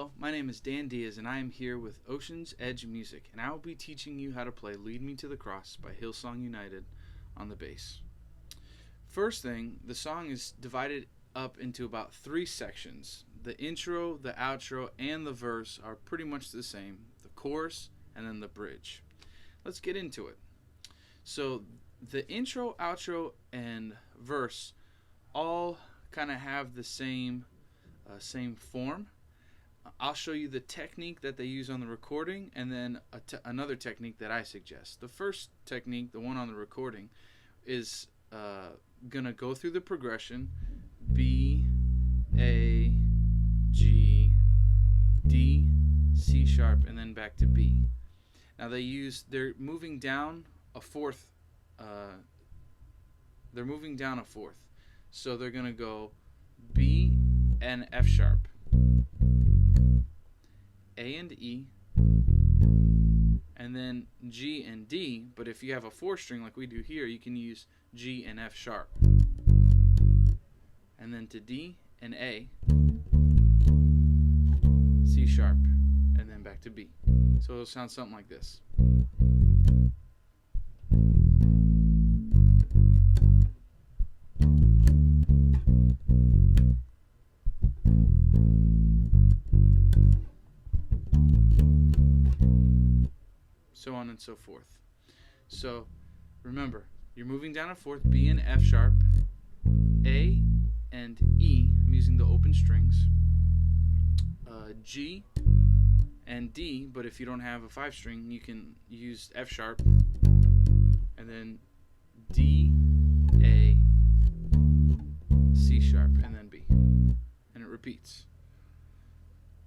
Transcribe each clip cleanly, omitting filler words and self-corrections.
Hello, my name is Dan Diaz, and I am here with Ocean's Edge Music, and I will be teaching you how to play Lead Me to the Cross by Hillsong United on the bass. First thing, the song is divided up into about 3 sections. The intro, the outro, and the verse are pretty much the same. The chorus, and then the bridge. Let's get into it. So, the intro, outro, and verse all kind of have the same form. I'll show you the technique that they use on the recording, and then another technique that I suggest. The first technique, the one on the recording, is going to go through the progression B, A, G, D, C sharp, and then back to B. Now they're moving down a fourth. So they're going to go B and F sharp, A and E, and then G and D. But if you have a 4-string like we do here, you can use G and F sharp, and then to D and A, C sharp, and then back to B. So it'll sound something like this. So on and so forth. So remember, you're moving down a fourth, B and F sharp, A and E, I'm using the open strings, G and D, but if you don't have a 5-string, you can use F sharp, and then D, A, C sharp, and then B, and it repeats.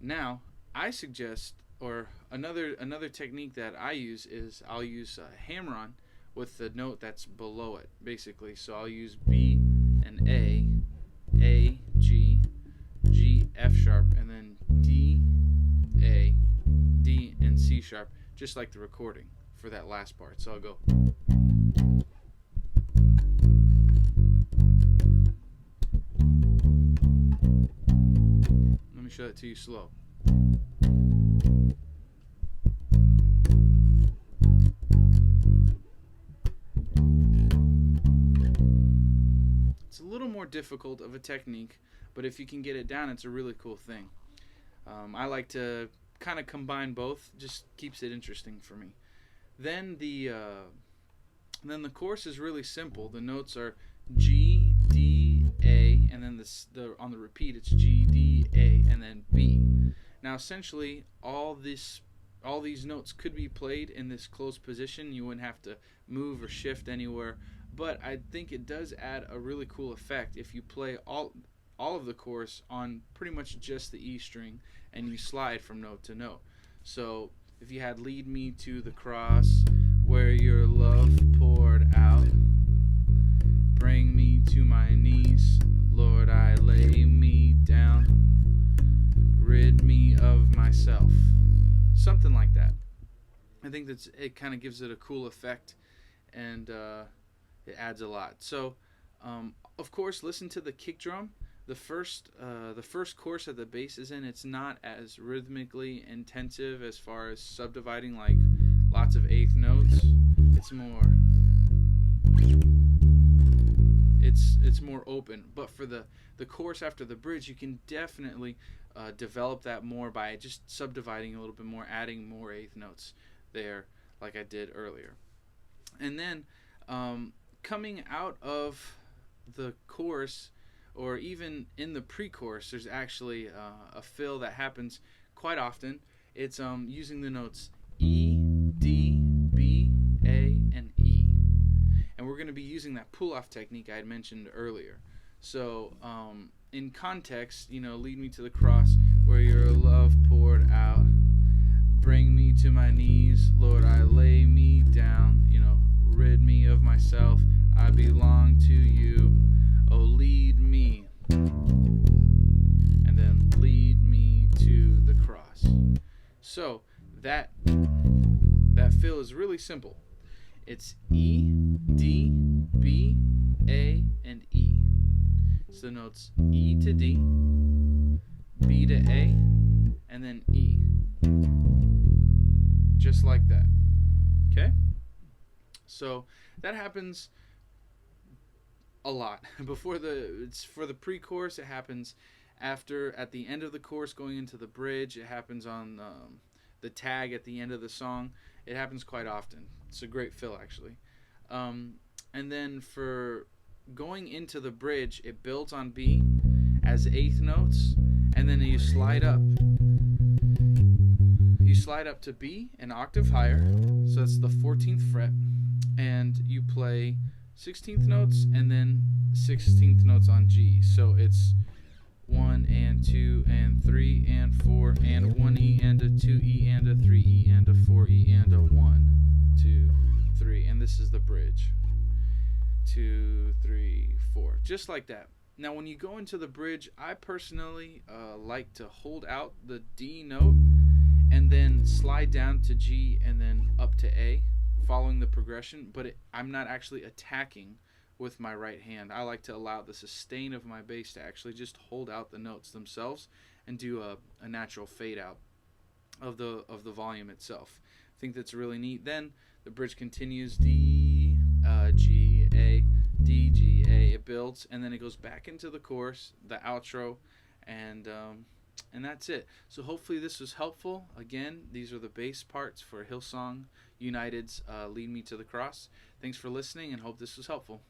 Now, I suggest, or another technique that I use is I'll use a hammer-on with the note that's below it, basically. So I'll use B and A, G, G, F sharp, and then D, A, D, and C sharp, just like the recording for that last part. So I'll go. Let me show that to you slow. It's a little more difficult of a technique, but if you can get it down, it's a really cool thing. I like to kind of combine both, just keeps it interesting for me. Then the chorus is really simple. The notes are G, D, A, and then on the repeat it's G, D, A, and then B. Now essentially all these notes could be played in this closed position. You wouldn't have to move or shift anywhere. But I think it does add a really cool effect if you play all of the chorus on pretty much just the E string and you slide from note to note. So if you had lead me to the cross where your love poured out, bring me to my knees, Lord, I lay me down, rid me of myself. Something like that. I think it kind of gives it a cool effect, and it adds a lot. So, of course, listen to the kick drum. The first chorus that the bass is in, it's not as rhythmically intensive as far as subdividing like lots of eighth notes. It's more open. But for the chorus after the bridge, you can definitely develop that more by just subdividing a little bit more, adding more eighth notes there, like I did earlier. And then coming out of the chorus, or even in the pre-chorus, there's actually a fill that happens quite often. It's using the notes E, D, B, A, and E. And we're going to be using that pull-off technique I had mentioned earlier. So in context, lead me to the cross where your love poured out. Bring me to my knees, Lord, I lay me down. Rid me of myself, I belong to you. Oh, lead me, and then lead me to the cross. So that fill is really simple. It's E, D, B, A, and E. So notes E to D, B to A, and then then E. Just like that. Okay? So that happens a lot. It's for the pre-chorus. It happens at the end of the chorus going into the bridge. It happens on the tag at the end of the song. It happens quite often. It's a great fill, actually. And then for going into the bridge, it builds on B as eighth notes, and then you slide up. You slide up to B, an octave higher, so that's the 14th fret, and you play 16th notes and then 16th notes on G. So it's 1 and 2 and 3 and 4 and 1 E and a 2 E and a 3 E and a 4 E and a 1, 2, 3, and this is the bridge. 2, 3, 4, just like that. Now when you go into the bridge, I personally like to hold out the D note and then slide down to G and then up to A, following the progression, but I'm not actually attacking with my right hand. I like to allow the sustain of my bass to actually just hold out the notes themselves and do a natural fade out of the volume itself. I think that's really neat. Then the bridge continues D, G, A, D, G, A. It builds, and then it goes back into the chorus, the outro, and that's it. So hopefully this was helpful. Again, these are the bass parts for Hillsong United's Lead Me to the Cross. Thanks for listening, and hope this was helpful.